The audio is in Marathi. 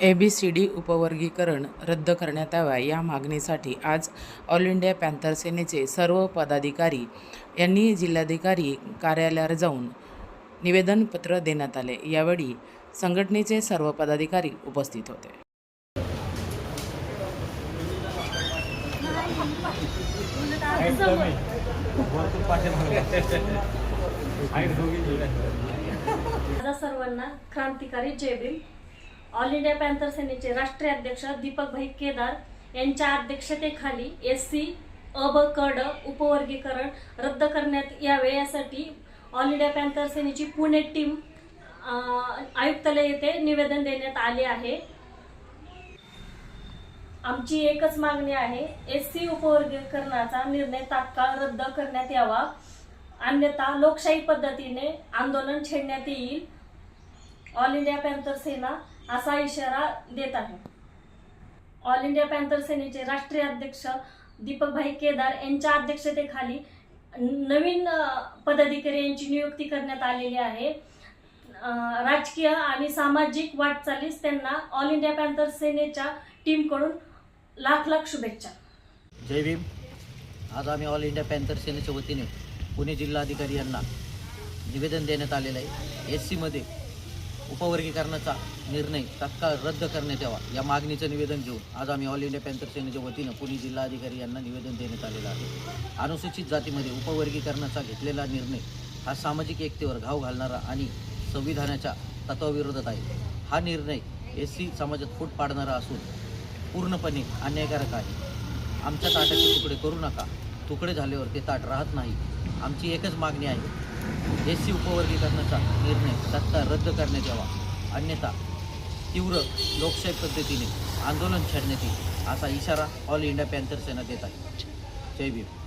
ABCD उपवर्गीकरण रद्द करण्यात यावे या मागणीसाठी आज ऑल इंडिया पॅन्थर सेनेचे सर्व पदाधिकारी यांनी जिल्हाधिकारी कार्यालयावर जाऊन निवेदनपत्र देण्यात आले। यावेळी संघटनेचे सर्व पदाधिकारी उपस्थित होते। सर्वांना क्रांतिकारी जय भीम। ऑल इंडिया पॅन्थर सेनेचे राष्ट्रीय अध्यक्ष दीपक भाई केदार यांच्या अध्यक्षतेखाली SC अ ब क ड उपवर्गीकरण रद्द करण्यात यावे यासाठी ऑल इंडिया पॅन्थर सेनेची पुणे टीम आयुक्तालय येथे निवेदन देण्यात आले आहे। आमची एकच मागणी आहे, SC उपवर्गीकरणाचा निर्णय तात्काळ रद्द करण्यात यावा, अन्यथा लोकशाही पद्धतीने आंदोलन छेडण्यात येईल। ऑल इंडिया पॅन्थर सेना असा इशारा देत आहे। ऑल इंडिया पॅन्थर सेनेचे राष्ट्रीय अध्यक्ष दीपक भाई केदार यांच्या अध्यक्षतेखाली नवीन पदाधिकारी यांची नियुक्ती करण्यात आलेली आहे। राजकीय आणि सामाजिक वाटचालीस त्यांना ऑल इंडिया पॅन्थर सेनेच्या टीमकडून लाख लाख शुभेच्छा। जय भीम। आज आम्ही ऑल इंडिया पॅन्थर सेनेच्या वतीने पुणे जिल्हाधिकारी यांना निवेदन देण्यात आलेलं आहे। SC मध्ये उपवर्गीकरणाचा निर्णय तात्काळ रद्द करण्यात यावा या मागणीचं निवेदन घेऊन आज आम्ही ऑल इंडिया पॅन्थर सेनेच्या वतीनं पुणे जिल्हाधिकारी यांना निवेदन देण्यात आलेलं आहे। अनुसूचित जातीमध्ये उपवर्गीकरणाचा घेतलेला निर्णय हा सामाजिक एकतेवर घाव घालणारा आणि संविधानाच्या तत्वाविरोधात आहे। हा निर्णय SC समाजात फूट पाडणारा असून पूर्णपणे अन्यायकारक आहे। आमच्या ताटाचे तुकडे करू नका, तुकडे झाल्यावर ते ताट राहत नाही। आमची एकच मागणी आहे, SC उपवर्गीकरणाचा निर्णय तात्काळ रद्द करण्यात यावा, अन्यथा तीव्र लोकशाही पद्धतीने आंदोलन छेडण्यात येईल असा इशारा ऑल इंडिया पॅन्थर सेना देत आहे। जय भीम।